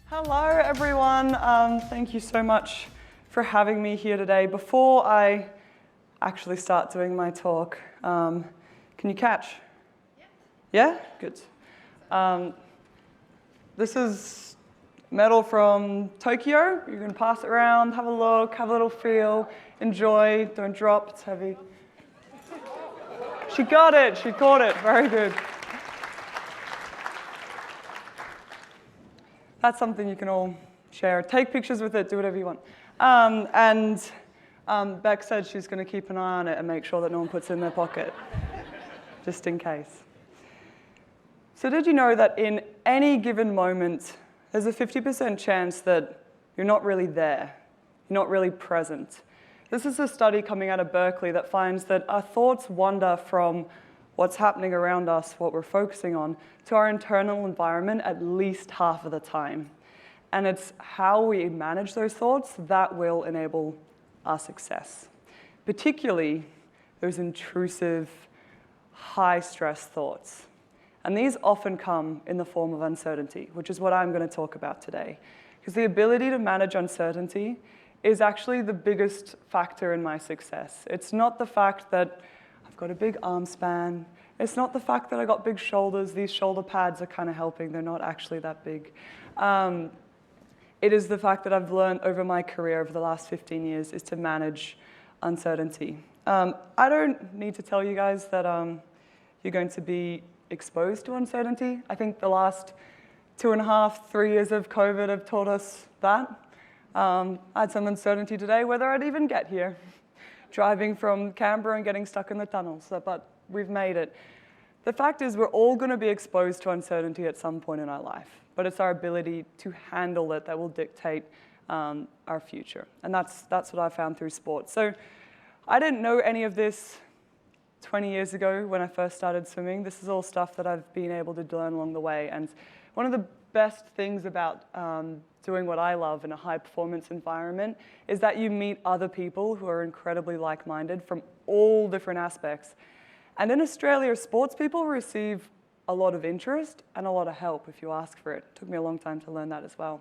Hello everyone, thank you so much for having me here today. Before I actually start doing my talk, can you catch? Yeah? Good. This is metal from Tokyo. You can pass it around, have a look, have a little feel, enjoy, don't drop, it's heavy. She got it, she caught it, very good. That's something you can all share. Take pictures with it, do whatever you want. Beck said she's going to keep an eye on it and make sure that no one puts it in their pocket, just in case. So did you know that in any given moment, there's a 50% chance that you're not really there, you're not really present? This is a study coming out of Berkeley that finds that our thoughts wander from what's happening around us, what we're focusing on, to our internal environment at least half of the time. And it's how we manage those thoughts that will enable our success. Particularly those intrusive, high-stress thoughts. And these often come in the form of uncertainty, which is what I'm going to talk about today. Because the ability to manage uncertainty is actually the biggest factor in my success. It's not the fact that I've got a big arm span. It's not the fact that I got big shoulders. These shoulder pads are kind of helping. They're not actually that big. It is the fact that I've learned over my career over the last 15 years is to manage uncertainty. I don't need to tell you guys that you're going to be exposed to uncertainty. I think the last 2.5, 3 years of COVID have taught us that. I had some uncertainty today whether I'd even get here. Driving from Canberra and getting stuck in the tunnels, but we've made it. The fact is we're all going to be exposed to uncertainty at some point in our life, but it's our ability to handle it that will dictate our future. And that's what I found through sports. So I didn't know any of this 20 years ago when I first started swimming. This is all stuff that I've been able to learn along the way. And one of the best things about doing what I love in a high-performance environment is that you meet other people who are incredibly like-minded from all different aspects. And in Australia, sports people receive a lot of interest and a lot of help if you ask for it. It took me a long time to learn that as well.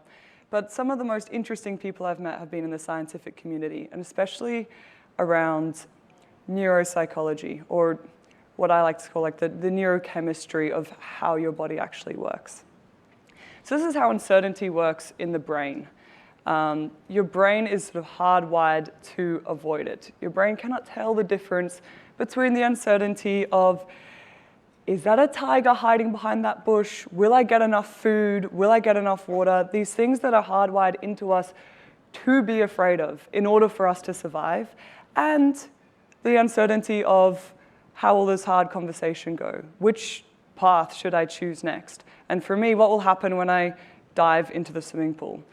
But some of the most interesting people I've met have been in the scientific community, and especially around neuropsychology, or what I like to call like the neurochemistry of how your body actually works. So this is how uncertainty works in the brain. Your brain is sort of hardwired to avoid it. Your brain cannot tell the difference between the uncertainty of, is that a tiger hiding behind that bush? Will I get enough food? Will I get enough water? These things that are hardwired into us to be afraid of in order for us to survive. And the uncertainty of, how will this hard conversation go? Which path should I choose next? And for me, what will happen when I dive into the swimming pool?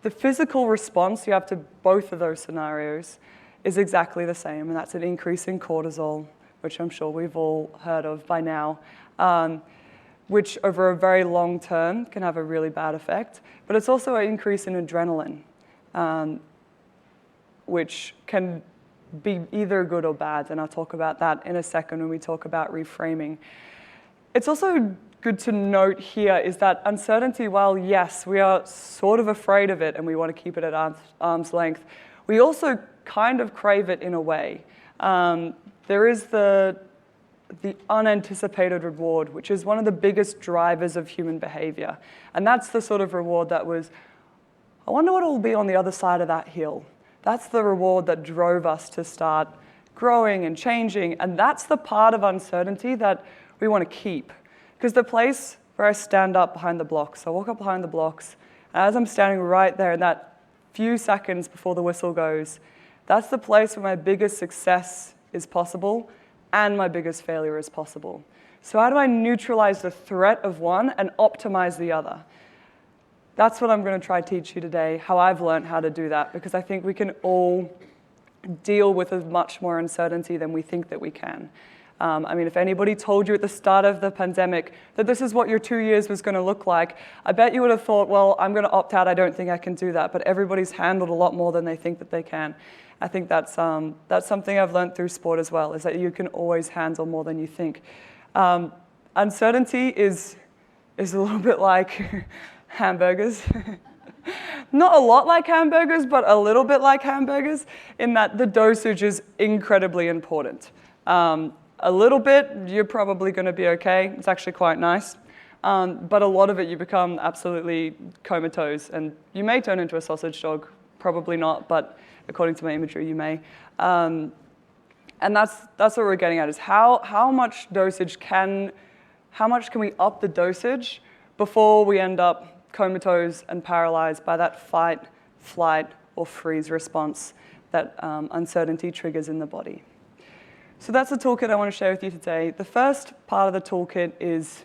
The physical response you have to both of those scenarios is exactly the same, and that's an increase in cortisol, which I'm sure we've all heard of by now, which over a very long term can have a really bad effect. But it's also an increase in adrenaline, which can be either good or bad, and I'll talk about that in a second when we talk about reframing. It's also good to note here is that uncertainty, while yes, we are sort of afraid of it and we want to keep it at arm's length, we also kind of crave it in a way. There is the unanticipated reward, which is one of the biggest drivers of human behavior. And that's the sort of reward that was, I wonder what will be on the other side of that hill. That's the reward that drove us to start growing and changing. And that's the part of uncertainty that we want to keep. Because the place where I stand up behind the blocks, I walk up behind the blocks, and as I'm standing right there in that few seconds before the whistle goes, that's the place where my biggest success is possible and my biggest failure is possible. So how do I neutralize the threat of one and optimize the other? That's what I'm going to try to teach you today, how I've learned how to do that, because I think we can all deal with as much more uncertainty than we think that we can. I mean, if anybody told you at the start of the pandemic that this is what your 2 years was going to look like, I bet you would have thought, well, I'm going to opt out. I don't think I can do that. But everybody's handled a lot more than they think that they can. I think that's something I've learned through sport as well, is that you can always handle more than you think. Uncertainty is a little bit like Hamburgers. Not a lot like hamburgers, but a little bit like hamburgers in that the dosage is incredibly important. A little bit, you're probably going to be okay. It's actually quite nice. But a lot of it, you become absolutely comatose, and you may turn into a sausage dog. Probably not, but according to my imagery, you may. And that's what we're getting at, is how much can we up the dosage before we end up comatose and paralyzed by that fight, flight, or freeze response that uncertainty triggers in the body. So that's the toolkit I want to share with you today. The first part of the toolkit is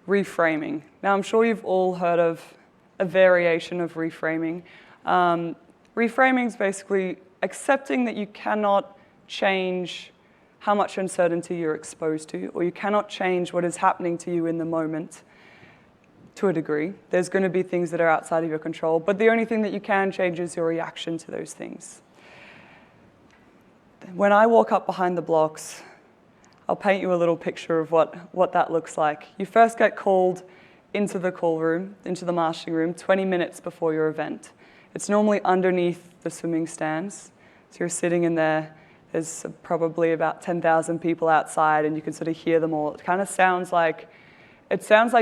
reframing. Now, I'm sure you've all heard of a variation of reframing. Reframing is basically accepting that you cannot change how much uncertainty you're exposed to, or you cannot change what is happening to you in the moment. To a degree, there's going to be things that are outside of your control, but the only thing that you can change is your reaction to those things. When I walk up behind the blocks, I'll paint you a little picture of what that looks like. You first get called into the call room, into the marshalling room, 20 minutes before your event. It's normally underneath the swimming stands. So you're sitting in there. There's probably about 10,000 people outside, and you can sort of hear them all. It kind of sounds like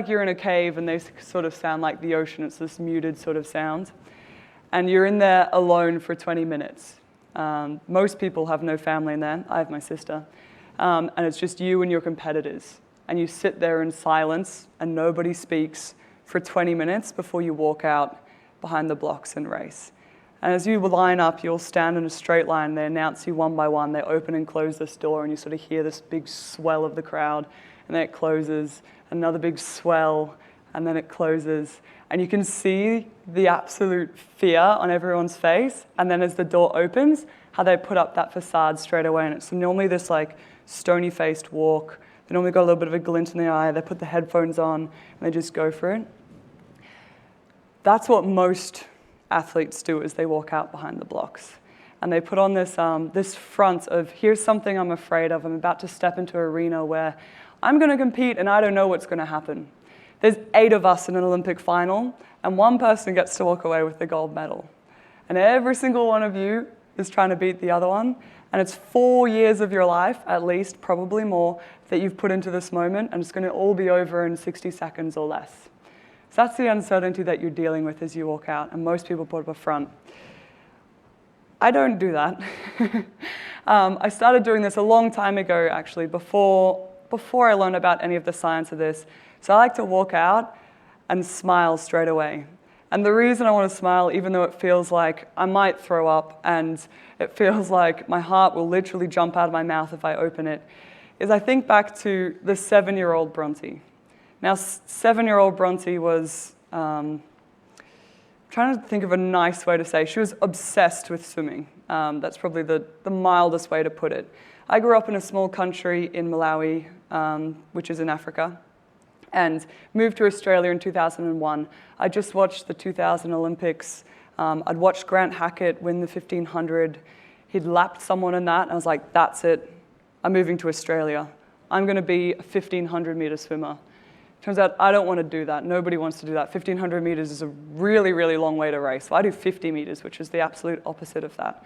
you're in a cave, and they sort of sound like the ocean. It's this muted sort of sound. And you're in there alone for 20 minutes. Most people have no family in there. I have my sister. And it's just you and your competitors. And you sit there in silence, and nobody speaks for 20 minutes before you walk out behind the blocks and race. And as you line up, you'll stand in a straight line. They announce you one by one. They open and close this door, and you sort of hear this big swell of the crowd. And then it closes, another big swell, and then it closes. And you can see the absolute fear on everyone's face. And then as the door opens, how they put up that facade straight away. And it's normally this like stony-faced walk. They normally got a little bit of a glint in the eye. They put the headphones on, and they just go for it. That's what most athletes do as they walk out behind the blocks. And they put on this front of, here's something I'm afraid of. I'm about to step into an arena where I'm going to compete, and I don't know what's going to happen. There's 8 of us in an Olympic final, and one person gets to walk away with the gold medal. And every single one of you is trying to beat the other one. And it's 4 years of your life, at least, probably more, that you've put into this moment, and it's going to all be over in 60 seconds or less. So that's the uncertainty that you're dealing with as you walk out, and most people put up a front. I don't do that. I started doing this a long time ago, actually, before I learned about any of the science of this. So I like to walk out and smile straight away. And the reason I want to smile, even though it feels like I might throw up and it feels like my heart will literally jump out of my mouth if I open it, is I think back to the 7-year-old Bronte. Now, 7-year-old Bronte was, trying to think of a nice way to say, she was obsessed with swimming. That's probably the mildest way to put it. I grew up in a small country in Malawi, which is in Africa, and moved to Australia in 2001. I just watched the 2000 Olympics. I'd watched Grant Hackett win the 1500. He'd lapped someone in that, and I was like, that's it. I'm moving to Australia. I'm going to be a 1,500-meter swimmer. Turns out I don't want to do that. Nobody wants to do that. 1,500 meters is a really, really long way to race. So I do 50 meters, which is the absolute opposite of that.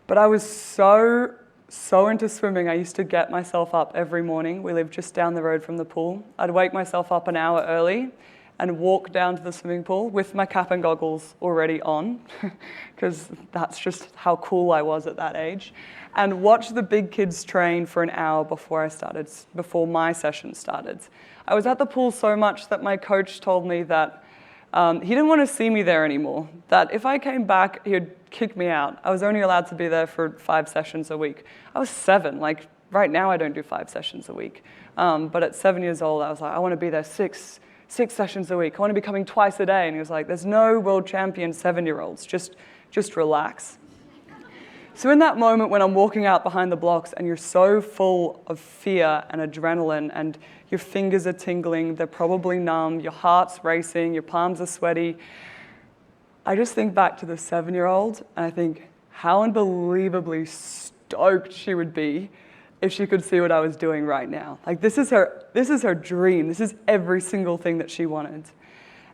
But I was so into swimming. I used to get myself up every morning. We lived just down the road from the pool. I'd wake myself up an hour early and walk down to the swimming pool with my cap and goggles already on, because that's just how cool I was at that age, and watch the big kids train for an hour before my session started. I was at the pool so much that my coach told me that he didn't want to see me there anymore, that if I came back, he'd kick me out. I was only allowed to be there for 5 sessions a week. I was 7. Like, right now I don't do 5 sessions a week. But at 7 years old, I was like, I want to be there 6 sessions a week. I want to be coming twice a day. And he was like, there's no world champion 7-year-olds. Just relax. So in that moment when I'm walking out behind the blocks and you're so full of fear and adrenaline and your fingers are tingling, they're probably numb, your heart's racing, your palms are sweaty, I just think back to the 7-year-old and I think how unbelievably stoked she would be if she could see what I was doing right now. Like, this is her dream. This is every single thing that she wanted.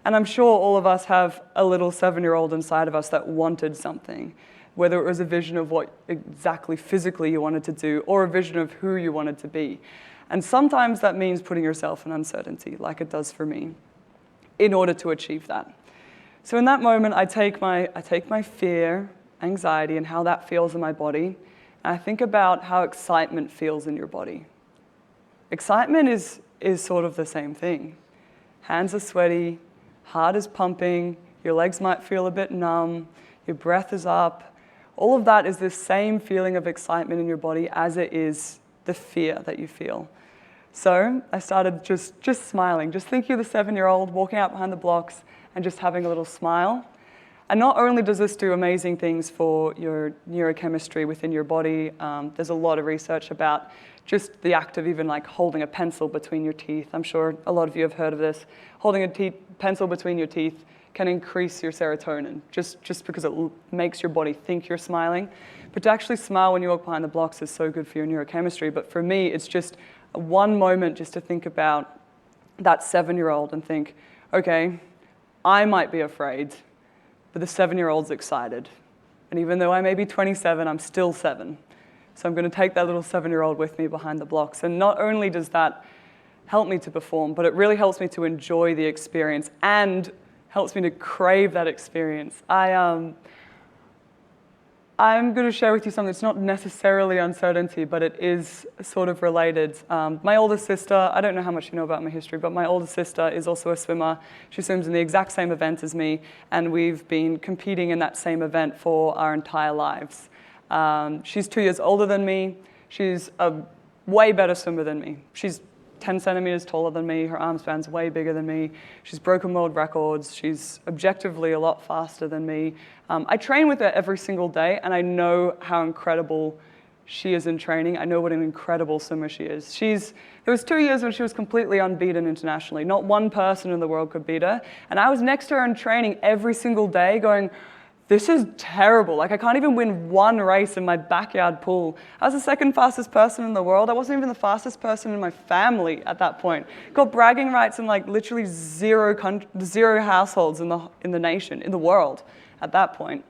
And I'm sure all of us have a little 7-year-old inside of us that wanted something, whether it was a vision of what exactly physically you wanted to do or a vision of who you wanted to be. And sometimes that means putting yourself in uncertainty, like it does for me, in order to achieve that. So in that moment, I take my fear, anxiety, and how that feels in my body, and I think about how excitement feels in your body. Excitement is sort of the same thing. Hands are sweaty, heart is pumping, your legs might feel a bit numb, your breath is up. All of that is the same feeling of excitement in your body as it is the fear that you feel. So I started just smiling, just thinking of the 7-year-old walking out behind the blocks and just having a little smile. And not only does this do amazing things for your neurochemistry within your body, there's a lot of research about just the act of even like holding a pencil between your teeth. I'm sure a lot of you have heard of this. Holding a pencil between your teeth can increase your serotonin, just because it makes your body think you're smiling. But to actually smile when you walk behind the blocks is so good for your neurochemistry. But for me, it's just one moment just to think about that 7-year-old and think, okay, I might be afraid, but the 7-year-old's excited. And even though I may be 27, I'm still 7. So I'm going to take that little 7-year-old with me behind the blocks. And not only does that help me to perform, but it really helps me to enjoy the experience and helps me to crave that experience. I'm going to share with you something that's not necessarily uncertainty, but it is sort of related. My older sister, I don't know how much you know about my history, but my older sister is also a swimmer. She swims in the exact same event as me, and we've been competing in that same event for our entire lives. She's 2 years older than me. She's a way better swimmer than me. She's 10 centimeters taller than me. Her arm span's way bigger than me. She's broken world records. She's objectively a lot faster than me. I train with her every single day, and I know how incredible she is in training. I know what an incredible swimmer she is. There was 2 years when she was completely unbeaten internationally. Not one person in the world could beat her. And I was next to her in training every single day going, this is terrible. Like, I can't even win one race in my backyard pool. I was the second fastest person in the world. I wasn't even the fastest person in my family at that point. Got bragging rights in like literally zero households in the nation, in the world at that point.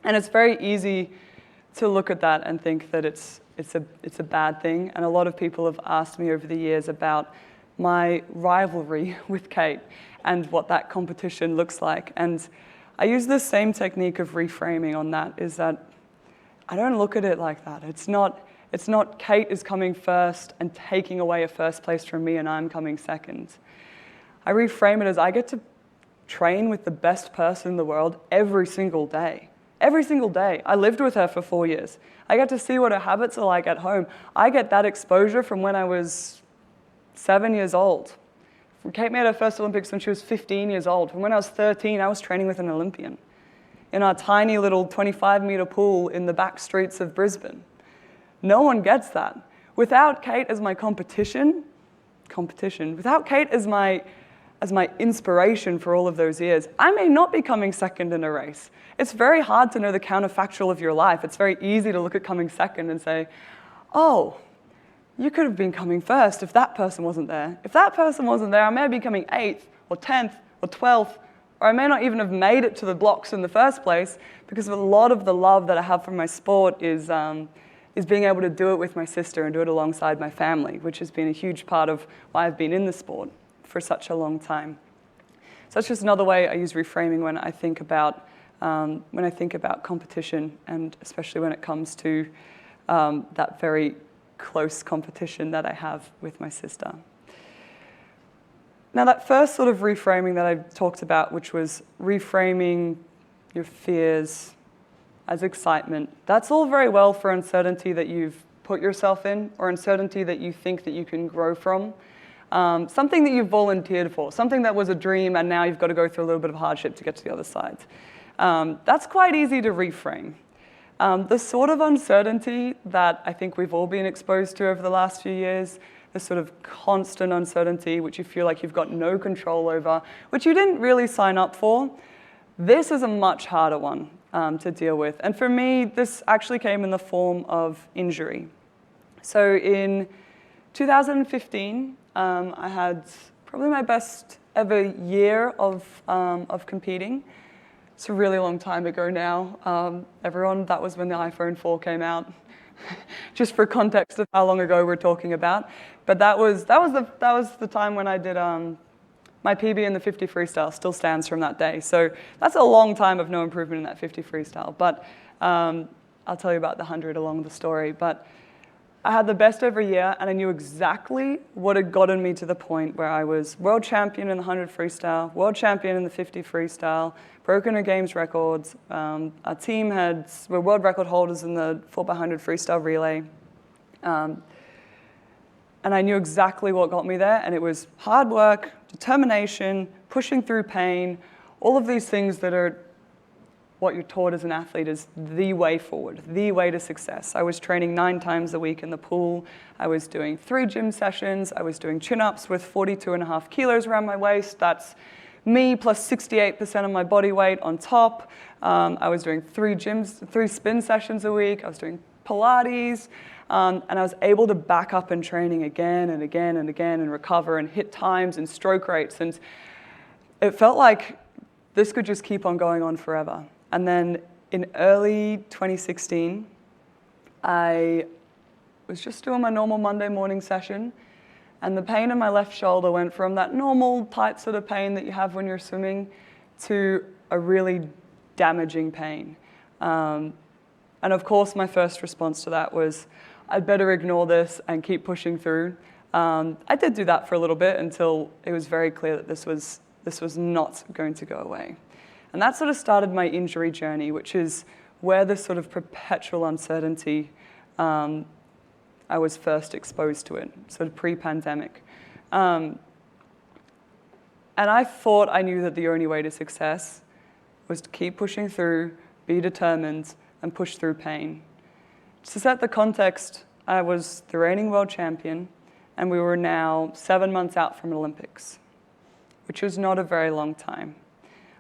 And it's very easy to look at that and think that it's a bad thing. And a lot of people have asked me over the years about my rivalry with Kate and what that competition looks like. And I use the same technique of reframing on that, is that I don't look at it like that. It's not Kate is coming first and taking away a first place from me and I'm coming second. I reframe it as I get to train with the best person in the world every single day. Every single day. I lived with her for 4 years. I get to see what her habits are like at home. I get that exposure from when I was 7 years old. Kate made her first Olympics when she was 15 years old. From when I was 13, I was training with an Olympian in our tiny little 25-meter pool in the back streets of Brisbane. No one gets that. Without Kate as my competition, without Kate as my inspiration for all of those years, I may not be coming second in a race. It's very hard to know the counterfactual of your life. It's very easy to look at coming second and say, oh, you could have been coming first if that person wasn't there. If that person wasn't there, I may be coming 8th or 10th or 12th, or I may not even have made it to the blocks in the first place, because a lot of the love that I have for my sport is being able to do it with my sister and do it alongside my family, which has been a huge part of why I've been in the sport for such a long time. So that's just another way I use reframing when I think about competition, and especially when it comes to that very close competition that I have with my sister. Now, that first sort of reframing that I talked about, which was reframing your fears as excitement, that's all very well for uncertainty that you've put yourself in, or uncertainty that you think that you can grow from. Something that you've volunteered for, something that was a dream and now you've got to go through a little bit of hardship to get to the other side. That's quite easy to reframe. The sort of uncertainty that I think we've all been exposed to over the last few years, this sort of constant uncertainty which you feel like you've got no control over, which you didn't really sign up for, this is a much harder one to deal with. And for me, this actually came in the form of injury. So in 2015, I had probably my best ever year of competing. It's a really long time ago now. Everyone, that was when the iPhone 4 came out. Just for context of how long ago we're talking about. But that was the time when I did my PB in the 50 freestyle. Still stands from that day. So that's a long time of no improvement in that 50 freestyle. But I'll tell you about the 100 along the story. But I had the best every year, and I knew exactly what had gotten me to the point where I was world champion in the 100 freestyle, world champion in the 50 freestyle, broken our games records. Our team were world record holders in the 4x100 freestyle relay. And I knew exactly what got me there, and it was hard work, determination, pushing through pain, all of these things that are what you're taught as an athlete is the way forward, the way to success. I was training 9 times a week in the pool. I was doing 3 gym sessions. I was doing chin-ups with 42.5 kilos around my waist. That's me plus 68% of my body weight on top. I was doing 3 spin sessions a week. I was doing Pilates. And I was able to back up in training again and again and again and recover and hit times and stroke rates. And it felt like this could just keep on going on forever. And then in early 2016, I was just doing my normal Monday morning session, and the pain in my left shoulder went from that normal tight sort of pain that you have when you're swimming to a really damaging pain. And of course, my first response to that was, I'd better ignore this and keep pushing through. I did do that for a little bit until it was very clear that this was not going to go away. And that sort of started my injury journey, which is where this sort of perpetual uncertainty, I was first exposed to it, sort of pre-pandemic. And I thought I knew that the only way to success was to keep pushing through, be determined, and push through pain. To set the context, I was the reigning world champion, and we were now 7 months out from Olympics, which was not a very long time.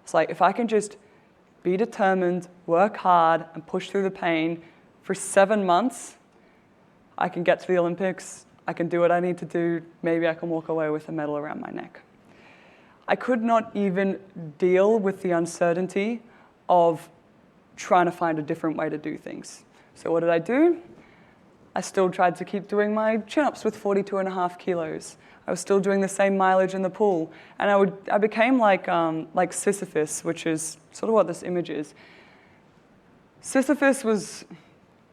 It's like, if I can just be determined, work hard, and push through the pain for 7 months, I can get to the Olympics, I can do what I need to do, maybe I can walk away with a medal around my neck. I could not even deal with the uncertainty of trying to find a different way to do things. So what did I do? I still tried to keep doing my chin-ups with 42.5 kilos. I was still doing the same mileage in the pool. And I became like Sisyphus, which is sort of what this image is. Sisyphus was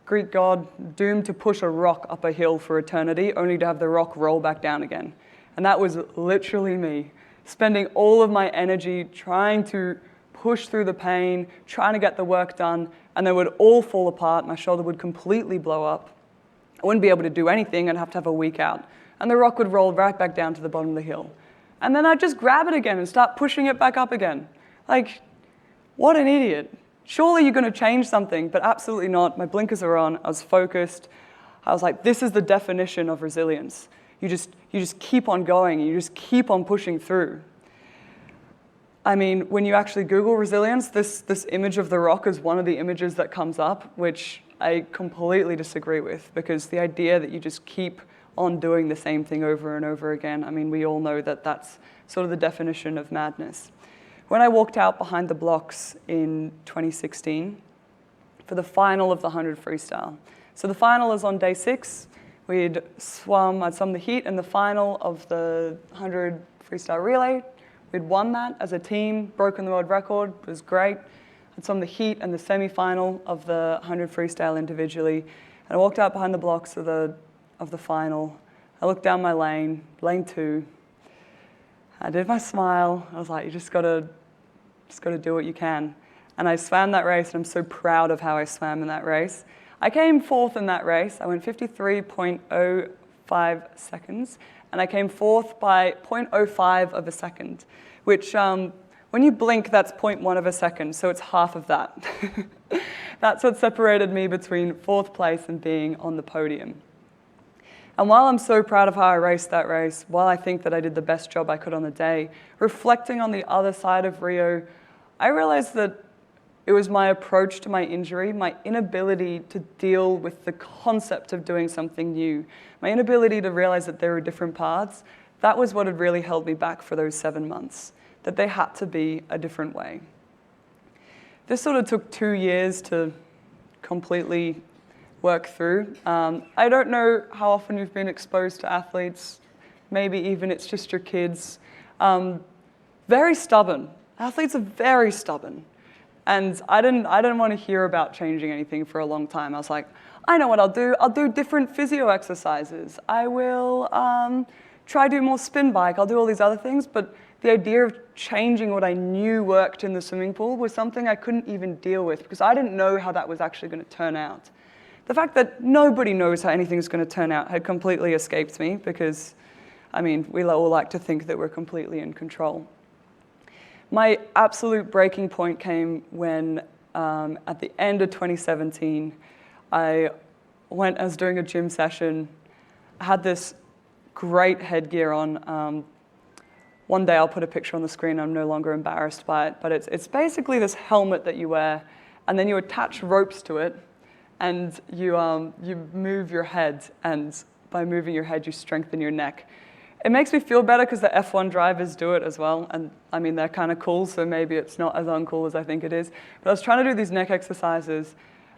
Greek god doomed to push a rock up a hill for eternity, only to have the rock roll back down again. And that was literally me, spending all of my energy trying to push through the pain, trying to get the work done, and they would all fall apart. My shoulder would completely blow up. I wouldn't be able to do anything. I'd have to have a week out. And the rock would roll right back down to the bottom of the hill. And then I'd just grab it again and start pushing it back up again. Like, what an idiot. Surely you're going to change something, but absolutely not. My blinkers are on. I was focused. I was like, this is the definition of resilience. You just keep on going. You just keep on pushing through. I mean, when you actually Google resilience, this image of the rock is one of the images that comes up, which I completely disagree with, because the idea that you just keep on doing the same thing over and over again, I mean, we all know that that's sort of the definition of madness. When I walked out behind the blocks in 2016 for the final of the 100 freestyle. So the final is on day 6. I'd swum the heat in the final of the 100 freestyle relay. We'd won that as a team, broken the world record, it was great. I'd swum the heat and the semi-final of the 100 freestyle individually. And I walked out behind the blocks of the final. I looked down my lane 2. I did my smile. I was like, you just gotta do what you can. And I swam that race, and I'm so proud of how I swam in that race. I came 4th in that race. I went 53.05 seconds, and I came 4th by 0.05 of a second, which when you blink, that's 0.1 of a second, so it's half of that. That's what separated me between 4th place and being on the podium. And while I'm so proud of how I raced that race, while I think that I did the best job I could on the day, reflecting on the other side of Rio, I realized that it was my approach to my injury, my inability to deal with the concept of doing something new, my inability to realize that there were different paths. that was what had really held me back for those 7 months, that they had to be a different way. This sort of took 2 years to completely work through. I don't know how often you've been exposed to athletes, maybe even it's just your kids. Very stubborn. Athletes are very stubborn. And I didn't want to hear about changing anything for a long time. I was like, I know what I'll do. I'll do different physio exercises. I will try to do more spin bike. I'll do all these other things. But the idea of changing what I knew worked in the swimming pool was something I couldn't even deal with because I didn't know how that was actually going to turn out. The fact that nobody knows how anything's going to turn out had completely escaped me because, I mean, we all like to think that we're completely in control. My absolute breaking point came when, at the end of 2017, I was doing a gym session. I had this great headgear on. One day I'll put a picture on the screen. I'm no longer embarrassed by it, but it's basically this helmet that you wear, and then you attach ropes to it, and you move your head, and by moving your head, you strengthen your neck. It makes me feel better because the F1 drivers do it as well, and I mean, they're kind of cool, so maybe it's not as uncool as I think it is. But I was trying to do these neck exercises,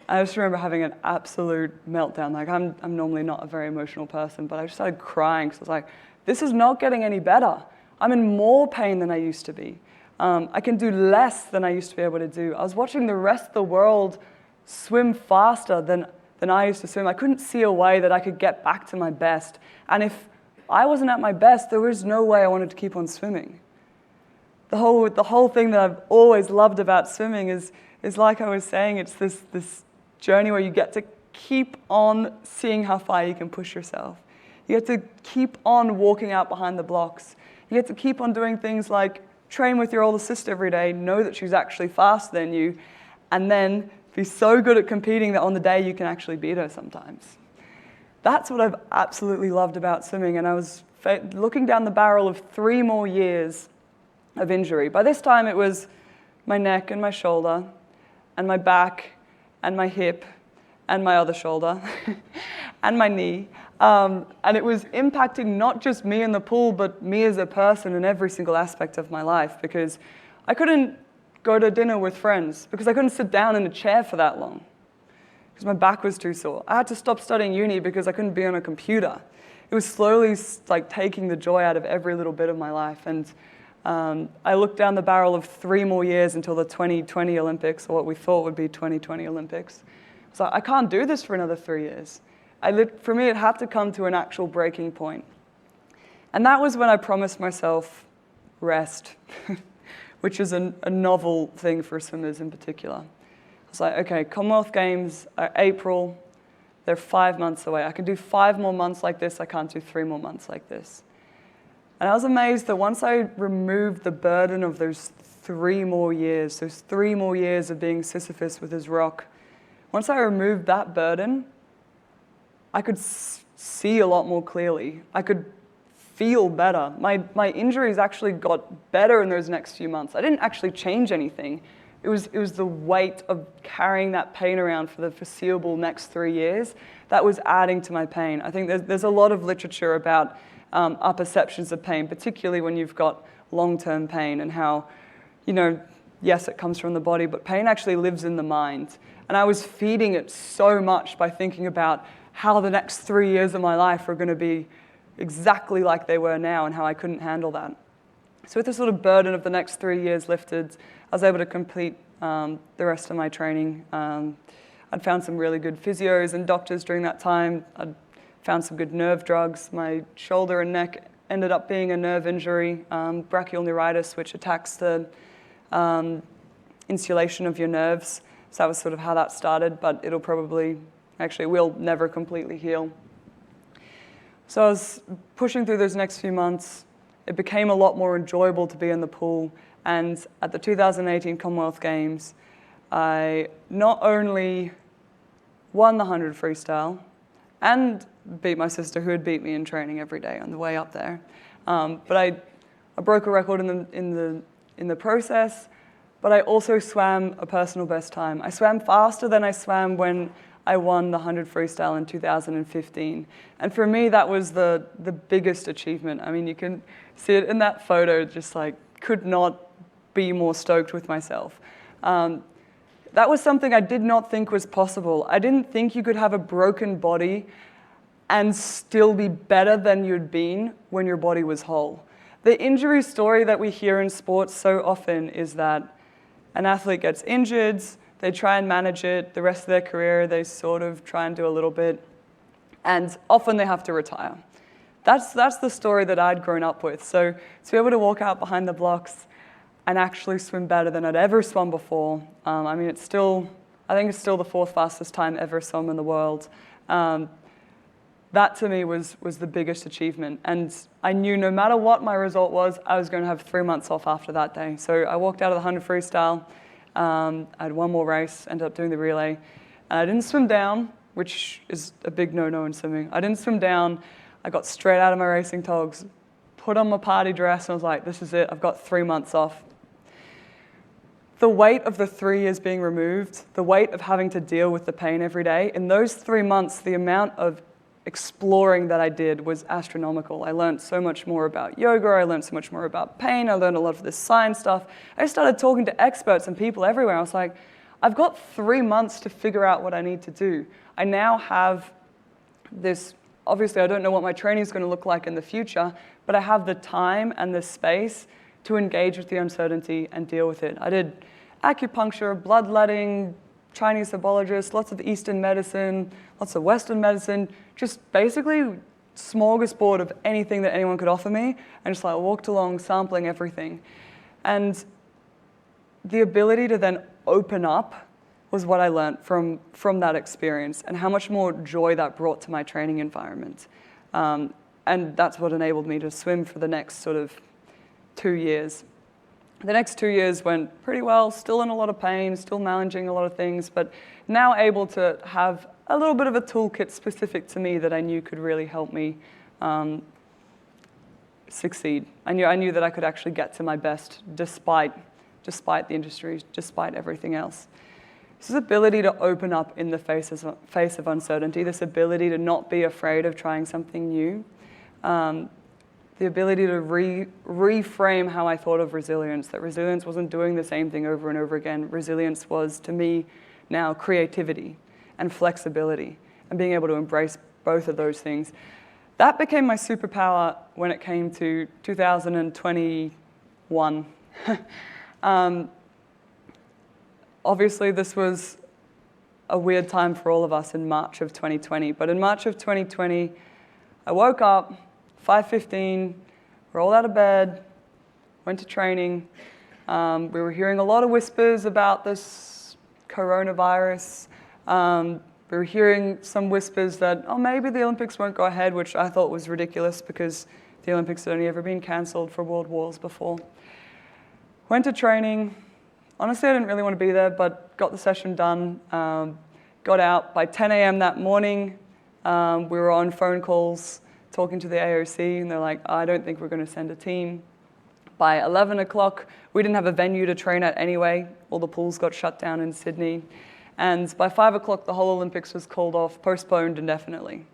and I just remember having an absolute meltdown. Like, I'm normally not a very emotional person, but I just started crying because I was like, this is not getting any better. I'm in more pain than I used to be. I can do less than I used to be able to do. I was watching the rest of the world swim faster than I used to swim. I couldn't see a way that I could get back to my best. And if I wasn't at my best, there was no way I wanted to keep on swimming. The whole thing that I've always loved about swimming is like I was saying, it's this journey where you get to keep on seeing how far you can push yourself. You get to keep on walking out behind the blocks. You get to keep on doing things like train with your older sister every day, know that she's actually faster than you, and then be so good at competing that on the day you can actually beat her sometimes. That's what I've absolutely loved about swimming, and I was looking down the barrel of 3 more years of injury. By this time, it was my neck and my shoulder, and my back, and my hip, and my other shoulder, and my knee. And it was impacting not just me in the pool, but me as a person in every single aspect of my life, because I couldn't go to dinner with friends, because I couldn't sit down in a chair for that long, because my back was too sore. I had to stop studying uni because I couldn't be on a computer. It was slowly like taking the joy out of every little bit of my life. And I looked down the barrel of 3 more years until the 2020 Olympics, or what we thought would be 2020 Olympics. So I can't do this for another 3 years. For me, it had to come to an actual breaking point. And that was when I promised myself rest, which is a novel thing for swimmers in particular. I was like, okay, Commonwealth Games are April. They're 5 months away. I can do 5 more months like this. I can't do 3 more months like this. And I was amazed that once I removed the burden of those 3 more years, those 3 more years of being Sisyphus with his rock, once I removed that burden, I could see a lot more clearly. I could feel better. My injuries actually got better in those next few months. I didn't actually change anything. It was the weight of carrying that pain around for the foreseeable next 3 years that was adding to my pain. I think there's a lot of literature about our perceptions of pain, particularly when you've got long-term pain, and how, yes, it comes from the body, but pain actually lives in the mind. And I was feeding it so much by thinking about how the next 3 years of my life were going to be exactly like they were now, and how I couldn't handle that. So with the sort of burden of the next 3 years lifted, I was able to complete the rest of my training. I'd found some really good physios and doctors during that time. I'd found some good nerve drugs. My shoulder and neck ended up being a nerve injury, brachial neuritis, which attacks the insulation of your nerves. So that was sort of how that started, but will never completely heal. So I was pushing through those next few months. It became a lot more enjoyable to be in the pool. And at the 2018 Commonwealth Games, I not only won the 100 freestyle and beat my sister, who had beat me in training every day on the way up there, but I broke a record in the process. But I also swam a personal best time. I swam faster than I swam when I won the 100 freestyle in 2015. And for me, that was the biggest achievement. I mean, you can see it in that photo, just like could not be more stoked with myself. That was something I did not think was possible. I didn't think you could have a broken body and still be better than you'd been when your body was whole. The injury story that we hear in sports so often is that an athlete gets injured, they try and manage it, the rest of their career they sort of try and do a little bit, and often they have to retire. That's the story that I'd grown up with. So to be able to walk out behind the blocks and actually swim better than I'd ever swum before, I mean, I think it's still the 4th fastest time ever swum in the world. That to me was the biggest achievement. And I knew no matter what my result was, I was going to have 3 months off after that day. So I walked out of the 100 freestyle. I had one more race, ended up doing the relay. And I didn't swim down, which is a big no-no in swimming. I didn't swim down. I got straight out of my racing togs, put on my party dress, and I was like, this is it. I've got 3 months off. The weight of the 3 years being removed, the weight of having to deal with the pain every day, in those 3 months, the amount of exploring that I did was astronomical. I learned so much more about yoga, I learned so much more about pain, I learned a lot of this science stuff. I started talking to experts and people everywhere. I was like, I've got 3 months to figure out what I need to do. I now have this, obviously I don't know what my training is going to look like in the future, but I have the time and the space to engage with the uncertainty and deal with it. I did acupuncture, bloodletting, Chinese herbologist, lots of Eastern medicine, lots of Western medicine, just basically smorgasbord of anything that anyone could offer me, and just like walked along sampling everything. And the ability to then open up was what I learned from that experience, and how much more joy that brought to my training environment. And that's what enabled me to swim for the next sort of 2 years. The next 2 years went pretty well, still in a lot of pain, still managing a lot of things, but now able to have a little bit of a toolkit specific to me that I knew could really help me succeed. I knew that I could actually get to my best despite the industry, despite everything else. This ability to open up in the face of uncertainty, this ability to not be afraid of trying something new, the ability to reframe how I thought of resilience, that resilience wasn't doing the same thing over and over again. Resilience was, to me, now creativity and flexibility, and being able to embrace both of those things. That became my superpower when it came to 2021. Obviously, this was a weird time for all of us in March of 2020, but in March of 2020, I woke up, 5:15, rolled out of bed, went to training. We were hearing a lot of whispers about this coronavirus. We were hearing some whispers that, oh, maybe the Olympics won't go ahead, which I thought was ridiculous because the Olympics had only ever been cancelled for world wars before. Went to training. Honestly, I didn't really want to be there, but got the session done. Got out by 10 a.m. that morning. We were on phone calls talking to the AOC, and they're like, I don't think we're going to send a team. By 11 o'clock, we didn't have a venue to train at anyway. All the pools got shut down in Sydney. And by 5 o'clock, the whole Olympics was called off, postponed indefinitely.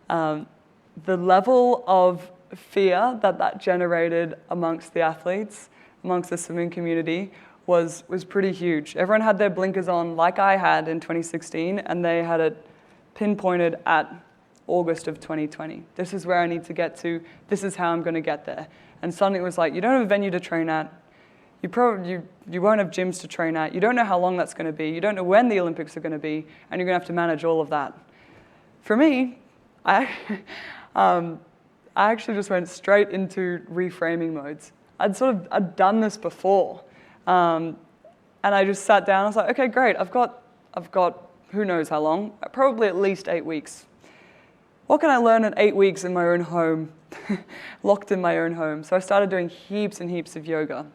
The level of fear that generated amongst the athletes, amongst the swimming community, was pretty huge. Everyone had their blinkers on like I had in 2016, and they had it pinpointed at August of 2020. This is where I need to get to. This is how I'm going to get there. And suddenly it was like, you don't have a venue to train at. You won't have gyms to train at. You don't know how long that's going to be. You don't know when the Olympics are going to be, and you're going to have to manage all of that. For me, I actually just went straight into reframing modes. I'd done this before, and I just sat down. I was like, okay, great. I've got who knows how long? Probably at least 8 weeks. What can I learn in 8 weeks in my own home, locked in my own home? So I started doing heaps and heaps of yoga.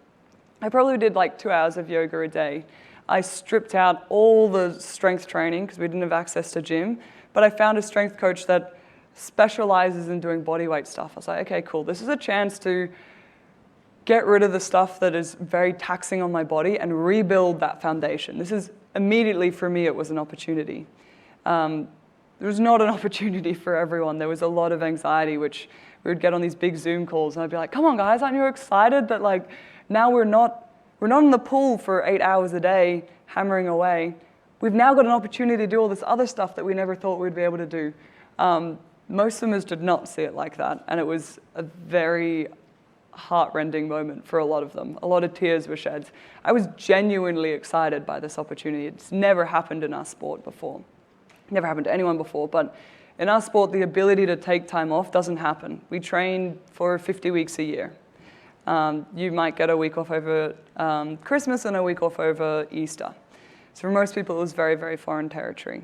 I probably did like 2 hours of yoga a day. I stripped out all the strength training because we didn't have access to gym, but I found a strength coach that specializes in doing bodyweight stuff. I was like, okay, cool. This is a chance to get rid of the stuff that is very taxing on my body and rebuild that foundation. This is immediately, for me, it was an opportunity. there was not an opportunity for everyone. There was a lot of anxiety, which we would get on these big Zoom calls, and I'd be like, come on guys, aren't you excited that like now we're not in the pool for 8 hours a day hammering away. We've now got an opportunity to do all this other stuff that we never thought we'd be able to do. Most swimmers did not see it like that, and it was a very heart-rending moment for a lot of them. A lot of tears were shed. I was genuinely excited by this opportunity. It's never happened in our sport before. Never happened to anyone before, but in our sport, the ability to take time off doesn't happen. We train for 50 weeks a year. You might get a week off over Christmas and a week off over Easter. So for most people, it was very, very foreign territory.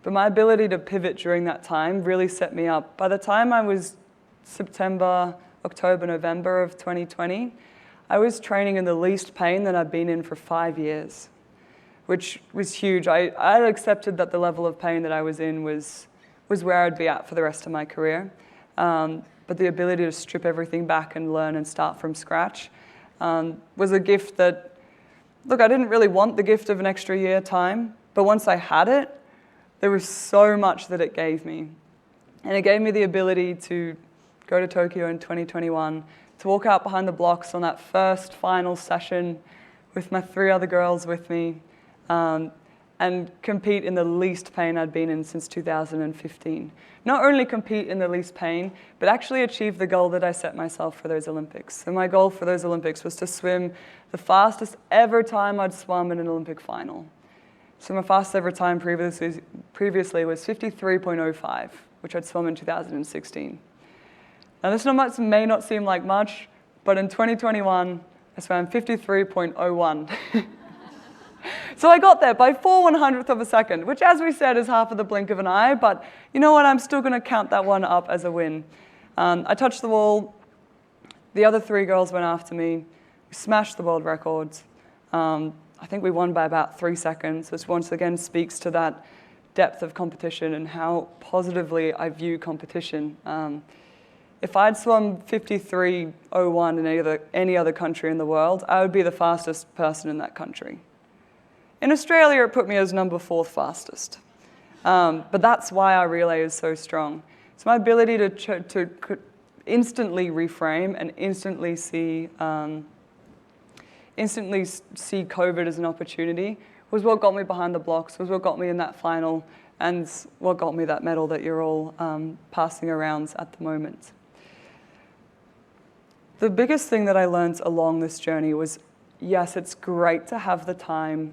But my ability to pivot during that time really set me up. By the time I was September, October, November of 2020, I was training in the least pain that I'd been in for 5 years, which was huge. I had accepted that the level of pain that I was in was where I'd be at for the rest of my career. But the ability to strip everything back and learn and start from scratch was a gift that, look, I didn't really want the gift of an extra year time, but once I had it, there was so much that it gave me. And it gave me the ability to go to Tokyo in 2021, to walk out behind the blocks on that first final session with my 3 other girls with me, and compete in the least pain I'd been in since 2015. Not only compete in the least pain, but actually achieve the goal that I set myself for those Olympics. So my goal for those Olympics was to swim the fastest ever time I'd swum in an Olympic final. So my fastest ever time previously was 53.05, which I'd swum in 2016. Now this may not seem like much, but in 2021, I swam 53.01. So I got there by 4/100th of a second, which as we said is half of the blink of an eye, but you know what, I'm still gonna count that one up as a win. I touched the wall, the other 3 girls went after me, we smashed the world records. I think we won by about 3 seconds, which once again speaks to that depth of competition and how positively I view competition. If I'd swum 53.01 in any other country in the world, I would be the fastest person in that country. In Australia, it put me as number 4th fastest. But that's why our relay is so strong. It's my ability to instantly reframe and instantly see COVID as an opportunity was what got me behind the blocks, was what got me in that final, and what got me that medal that you're all passing around at the moment. The biggest thing that I learned along this journey was, yes, it's great to have the time,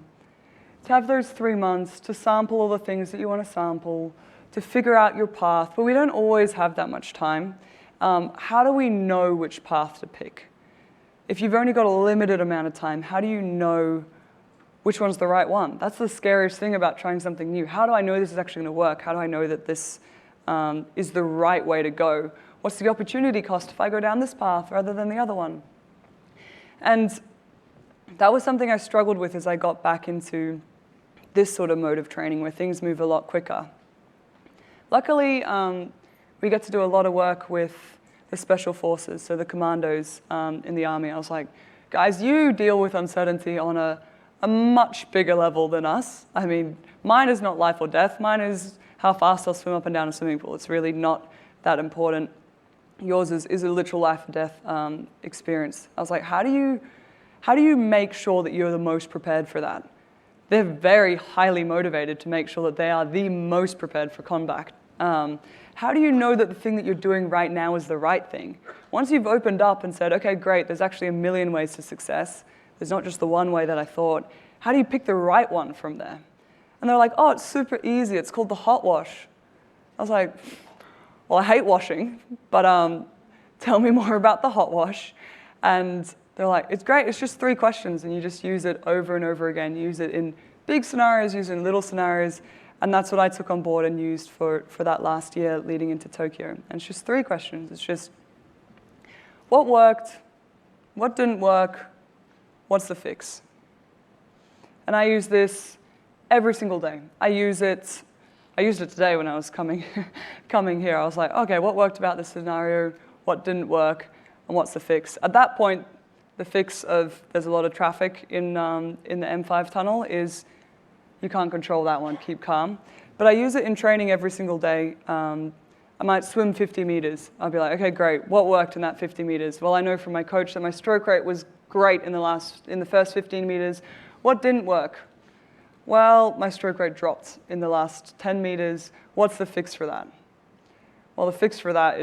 to have those 3 months to sample all the things that you want to sample, to figure out your path, but we don't always have that much time. How do we know which path to pick? If you've only got a limited amount of time, how do you know which one's the right one? That's the scariest thing about trying something new. How do I know this is actually going to work? How do I know that this is the right way to go? What's the opportunity cost if I go down this path rather than the other one? And that was something I struggled with as I got back into this sort of mode of training where things move a lot quicker. Luckily, we get to do a lot of work with the special forces, so the commandos in the army. I was like, guys, you deal with uncertainty on a much bigger level than us. I mean, mine is not life or death. Mine is how fast I'll swim up and down a swimming pool. It's really not that important. Yours is a literal life or death experience. I was like, how do you make sure that you're the most prepared for that? They're very highly motivated to make sure that they are the most prepared for combat. How do you know that the thing that you're doing right now is the right thing? Once you've opened up and said, okay, great, there's actually a million ways to success. There's not just the one way that I thought. How do you pick the right one from there? And they're like, oh, it's super easy. It's called the hot wash. I was like, well, I hate washing, but tell me more about the hot wash. And they're like, it's great. It's just 3 questions, and you just use it over and over again. You use it in big scenarios, use it in little scenarios, and that's what I took on board and used for that last year leading into Tokyo. And it's just 3 questions. It's just, what worked? What didn't work? What's the fix? And I use this every single day. I used it today when I was coming here. I was like, okay, what worked about this scenario? What didn't work? And what's the fix? At that point, the fix of there's a lot of traffic in the M5 tunnel is you can't control that one, keep calm. But I use it in training every single day. I might swim 50 meters. I'll be like, okay, great. What worked in that 50 meters? Well, I know from my coach that my stroke rate was great in the first 15 meters. What didn't work? Well, my stroke rate dropped in the last 10 meters. What's the fix for that? Well, the fix for that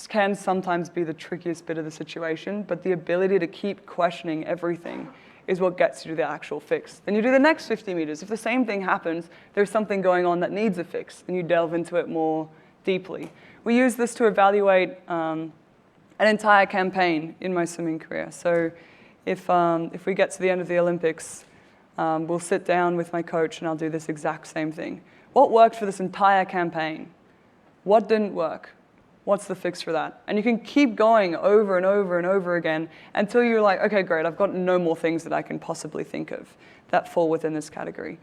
can sometimes be the trickiest bit of the situation, but the ability to keep questioning everything is what gets you to the actual fix. Then you do the next 50 meters. If the same thing happens, there's something going on that needs a fix, and you delve into it more deeply. We use this to evaluate an entire campaign in my swimming career. So if we get to the end of the Olympics, we'll sit down with my coach and I'll do this exact same thing. What worked for this entire campaign? What didn't work? What's the fix for that? And you can keep going over and over and over again until you're like, okay, great, I've got no more things that I can possibly think of that fall within this category.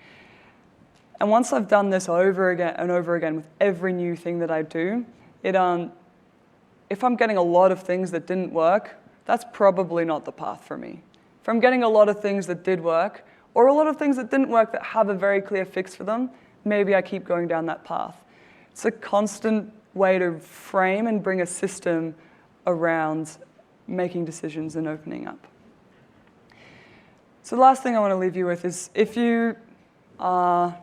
And once I've done this over again and over again with every new thing that I do, if I'm getting a lot of things that didn't work, that's probably not the path for me. If I'm getting a lot of things that did work, or a lot of things that didn't work that have a very clear fix for them, maybe I keep going down that path. It's a constant way to frame and bring a system around making decisions and opening up. So the last thing I want to leave you with is, if you are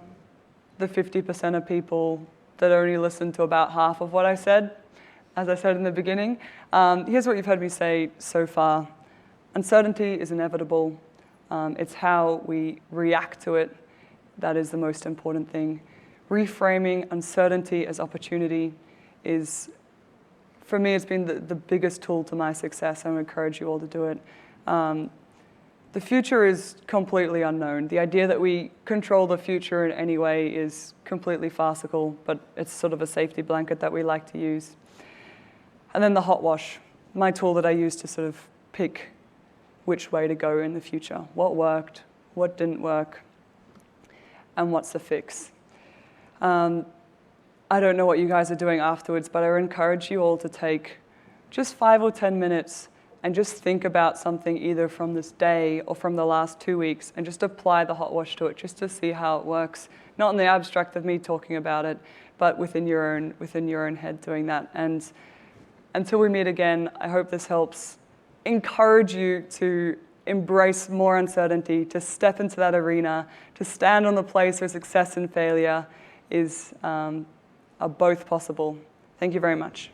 the 50% of people that only listen to about half of what I said, as I said in the beginning, here's what you've heard me say so far. Uncertainty is inevitable. It's how we react to it that is the most important thing. Reframing uncertainty as opportunity is, for me, it's been the biggest tool to my success. I would encourage you all to do it. The future is completely unknown. The idea that we control the future in any way is completely farcical, but it's sort of a safety blanket that we like to use. And then the hot wash, my tool that I use to sort of pick which way to go in the future. What worked, what didn't work, and what's the fix. I don't know what you guys are doing afterwards, but I would encourage you all to take just 5 or 10 minutes and just think about something either from this day or from the last 2 weeks, and just apply the hot wash to it just to see how it works. Not in the abstract of me talking about it, but within your own head doing that. And until we meet again, I hope this helps encourage you to embrace more uncertainty, to step into that arena, to stand on the place where success and failure are both possible. Thank you very much.